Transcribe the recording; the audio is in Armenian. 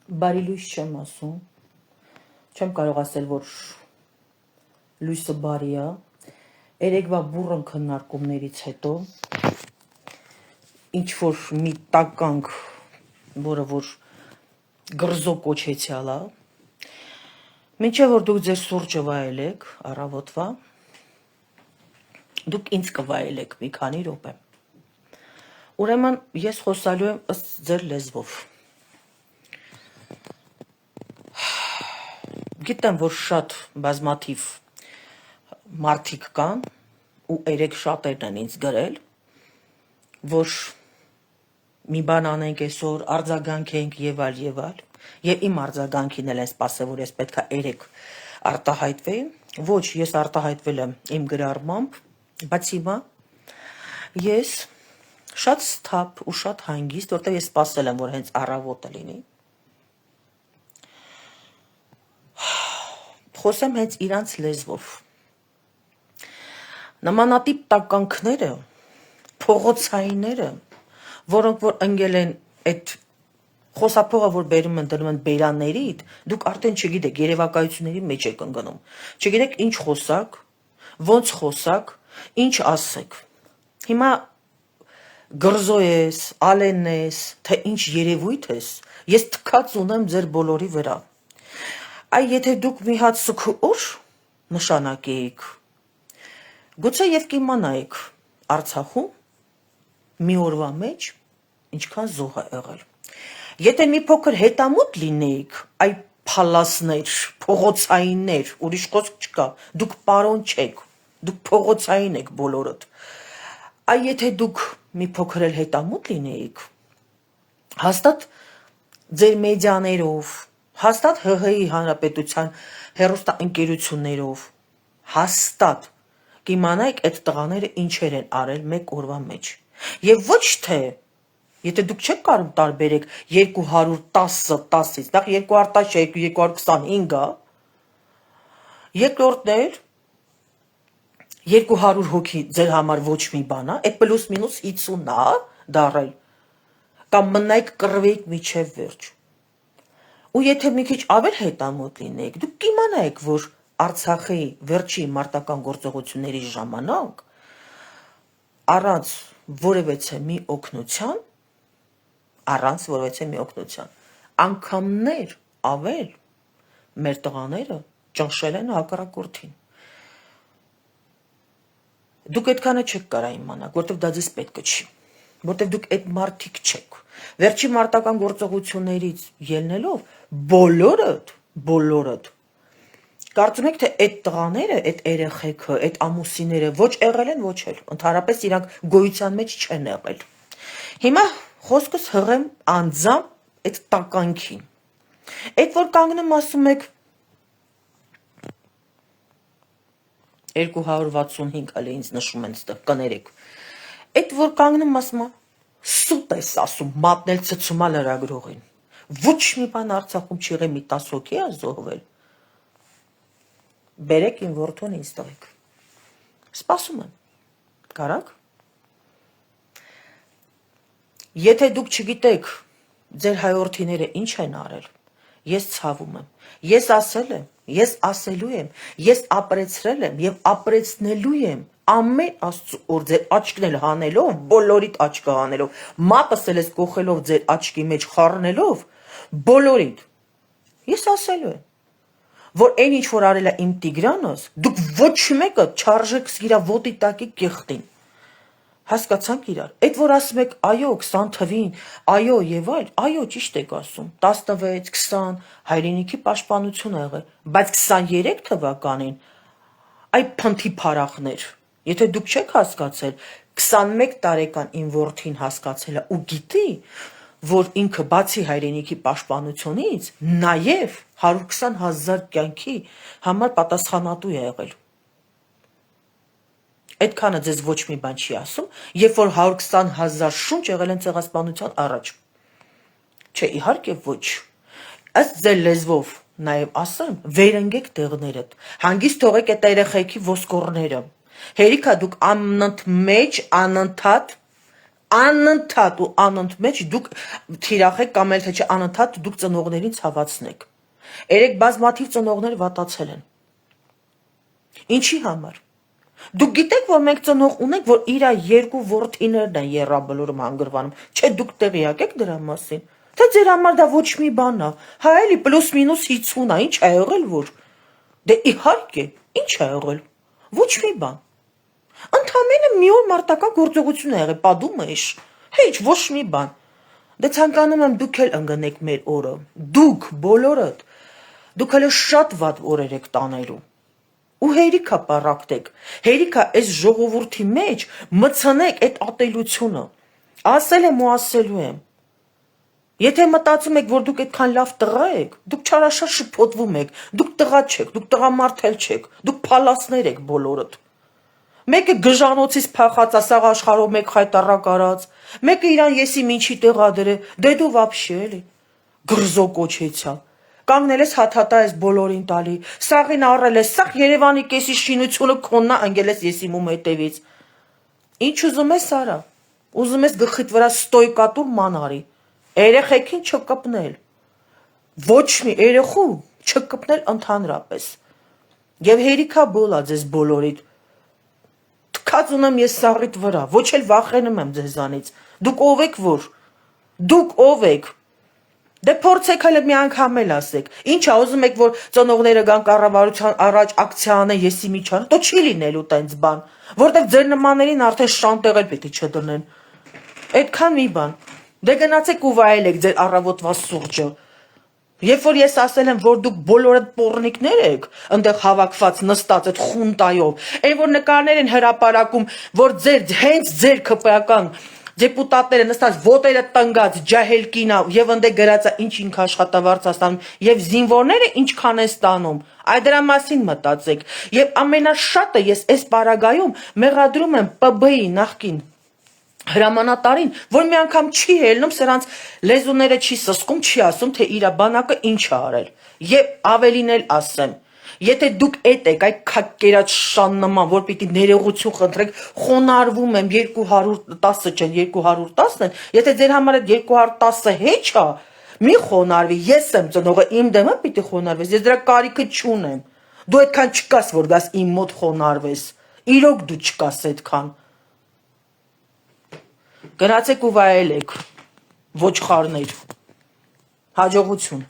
Բարի լույս չեմ ասում, չեմ կարող ասել, որ լույսը բարի է, երեկվա բուռն քննարկումներից հետո, ինչ-որ մի տականք, որը որ գրզո կոչեցյալ է, մինչև որ դուք ձեր սուրճը վայելեք, առավոտվա, դուք ինձ կվայելեք մի քանի րոպե։ Ուրեմն ես խոսալու եմ ըստ ձեր լեզվով։ Գիտեմ, որ շատ բազմաթիվ մարդիկ կան, ու երեք շատերն են ինձ գրել, որ մի բան անենք այսօր, արձագանքենք եւ այլ, եւ իմ արձագանքին էլ են սպասել, որ ես պետք է երեք արտահայտվեի, ոչ, ես արտահայտվել եմ իմ գրառմամբ, բայց հիմա ես շատ սթափ ու շատ հանգիստ, որտեղ ես սպասել եմ, որ հենց առավոտը լինի, խոսեմ հենց իրանց լեզվով։ Նմանատիպ տականքները, փողոցայինները, որոնք որ ընկել են այդ խոսափողը, որ բերում են դնում են բերաններիդ, դուք արդեն չգիտեք, երևակայությունների մեջ եք ընկնում։ Չգիտեք ինչ խոսակ, ոնց խոսակ, ինչ ասեք։ Հիմա գրզո ես, ալեն ես, թե ինչ երևույթ ես, ես թքած ունեմ ձեր բոլորի վրա։ Այ եթե դուք մի հատ սուքուր նշանակեիք, գուցե եւ կիմանայիք Արցախում մի օրվա մեջ ինչքան զոհ է եղել։ Եթե մի փոքր հետամուտ լինեիք, այ փալասներ, փողոցայիններ, ուրիշ խոսք չկա, դուք պարոն չեք, դուք փողոցային եք բոլորդ։ Այ եթե դուք մի փոքր էլ հետամուտ լինեիք, հաստատ ձեր մեդիաներով, հաստատ ՀՀ-ի հանրապետության հեռուստաընկերություններով, հաստատ կիմանայիք այդ տղաները ինչեր են արել մեկ օրվա մեջ։ Եվ ոչ թե, եթե դուք չեք կարող տարբերեք 210-10-ից, նախ 212-225-ը, երկրորդն էլ 200 հոգի ձեր համար ոչ մի բան է, այդ պլյուս մինուս 50-ն է դարել, կամ մնայք կռվեիք միջև վերջ։ Ու եթե մի քիչ ավել հետամուտ լինեիք, դուք կիմանայիք, որ Արցախի վերջի մարտական գործողությունների ժամանակ առանց որևէ մի օգնության, անգամներ ավել մեր տղաները ճնշել են հակառակորդին։ Դուք այդքանը չեք կարող իմանալ, որտեղ դա ձեզ պետք չի, որտեղ դուք այդ մարդիկ չեք։ Վերջի մարտական գործողություններից ելնելով բոլորդ կարծում եք, թե այդ տղաները, այդ երեխեքը, այդ ամուսինները ոչ եղել են, ոչ էլ, ընդհանրապես իրանք գոյության մեջ չեն եղել։ Հիմա խոսքս հղեմ անձամբ այդ տականքին։ Այդ որ կանգնում ասում եք 265 հələ ինձ նշում են ստեղ, կներեք։ Այդ որ կանգնում ասում սուտ ես ասում, մատնել ցցումա լրագրողին։ Ոչ մի բան Արցախում չի եղել, մի 10 հոգի է զոհվել։ Բերեք իմ որդուն ինձ տվեք։ Սպասում եմ։ Կարաք։ Եթե դուք չգիտեք ձեր հայորդիները ինչ են արել, ես ցավում եմ։ Ես ասել եմ, ես ասելու եմ, ես ապրեցրել եմ եւ ապրեցնելու եմ ամեն Աստծո օր ձեր աչքն էլ հանելով, բոլորիդ աչքը հանելով, մատս էլ ես կողելով ձեր աչքի մեջ խառնելով, բոլորիդ։ Ես ասելու եմ, որ այն ինչ որ արել է իմ Տիգրանս, դուք ոչ մեկը չարժեք իրա ոտի տակի կեղտին։ Հասկացանք իրար։ Այդ որ ասում եք, այո, 20 թվին, այո եւ այլ, այո, ճիշտ եք ասում, 16, 20 հայրենիքի պաշտպանություն ա եղել, բայց 23 թվականին այ փնթի փարախներ։ Եթե դուք չեք հասկացել, 21 տարեկան իմ որդին հասկացել է ու գիտի, որ ինքը բացի հայրենիքի պաշտպանությունից նաեւ 120,000 կյանքի համար պատասխանատու է եղել։ Այդքանը ձեզ ոչ մի բան չի ասում, երբ որ 120,000 շունչ եղել են ցեղասպանության առաջ։ Չէ, իհարկե ոչ։ Ըստ ձեր լեզվով նաև ասեմ, վերընկեք տեղներդ, հանգիստ թողեք այդ երեխեքի ոսկորները։ Հերիքա դուք անընդմեջ, անընդհատ Անընդհատ ու անընդմեջ դուք թիրախ եք կամ էլ թե չէ անընդհատ դուք ծնողներին ցավացնեք։ Երեք բազմաթիվ ծնողներ վատացել են։ Ինչի համար։ Դուք գիտեք, որ մենք ծնող ունենք, որ իր երկու որդիներն են եռաբլուրում հանգրվանում։ Չէ, դուք տեղյակ եք դրա մասին։ Թե ձեր համար դա ոչ մի բան է։ Հա էլի պլյուս-մինուս 50 է, ինչ ա եղել որ։ Դե իհարկե, ինչ ա եղել։ Ոչ մի բան։ Ընդամենը մի օր մարտական գործողություն է եղել, պատում է։ Հեչ, ոչ մի բան։ Դե ցանկանում եմ դուք էլ ընկնեք մեր օրը։ Դուք բոլորդ։ Դուք հələ շատ վատ օրեր եք տանելու։ Ու հերիքա պարակտեք, հերիքա այս ժողովրդի մեջ մցնեք այդ ատելությունը, ասել եմ ու ասելու եմ, եթե մտածում եք, որ դուք այդքան լավ տղա եք, դուք չարաշար շփոթվում եք, դուք տղա չեք, դուք տղամարդ էլ չեք, դուք փալասներ եք բոլորդ, մեկը գժանոցից փախած, ասաղ աշխարհով մեկ խայտարակ արած, մեկը իրան եսի մինչի տեղա դրե, դե դու վաբշե էլի, գրզո կոչեցյա, կանգնել ես հաթաթա ես բոլորին տալի, սաղին առել ես, սաղ Երևանի կեսի շինությունը քոննա ընգել ես եսիմում հետևից, ինչ ուզում ես արա, ուզում ես գլխիդ վրա ստոյկատուր ման արի, երեխեքին չկպնել, ոչ մի երեխու չկպնել ընդհանրապես, և հերիքա բոլա ձեզ բոլորիդ, թքած ունեմ ես սաղիդ վրա, ոչ էլ վախենում եմ ձեզանից, դուք ով եք որ, դուք ով եք, դե փորձեք հələ մի անգամ էլ ասեք, ինչա ուզում եք որ ծնողները գան կառավարության առաջ ակցիա անեն եսի միջան, դո չի լինելու տենց բան, որտեղ ձեր նմաններին արդեն շանտեղ էլ պիտի չդնեն, այդքան մի բան, դե գնացեք ու վայելեք ձեր առավոտվա սուրճը, երբ որ ես ասել եմ, որ դուք բոլորդ պոռնիկներ եք, ընդեղ հավաքված նստած այդ խունտայով, այն որ նկարներ են հրապարակում, որ հենց ձեր ԿՊԱ-ական դեպուտատները նստած ոտերը տնգած ջահել կինա եւ ընդե գրածա ինչ ինք աշխատավարձ ստանում եւ զինվորները ինչքան են ստանում այ դրա մասին մտածեք եւ ամենաշատը ես այս պարագայում մեղադրում եմ ՊԲ-ի նախկին հրամանատարին որ մի անգամ չի ելնում սրանց լեզուները չի սսկում չի ասում թե իր բանակը ինչ է արել եւ ավելին էլ ասեմ Եթե դուք էդ եք այդ քակերած շան նման, որ պիտի ներողություն խնդրեք, խոնարհվում եմ 210 չեն, 210 են, եթե ձեր համար այդ 210-ը հեչ է, մի խոնարհվի, ես եմ ծնողը, իմ դեմը պիտի խոնարհվես, ես դրա կարիքը չունեմ, դու այդքան չկաս, որ գաս իմ մոտ խոնարհվես, իրոք դու չկաս այդքան, գնացեք ու վայելեք, ոչխարներ, հաջողություն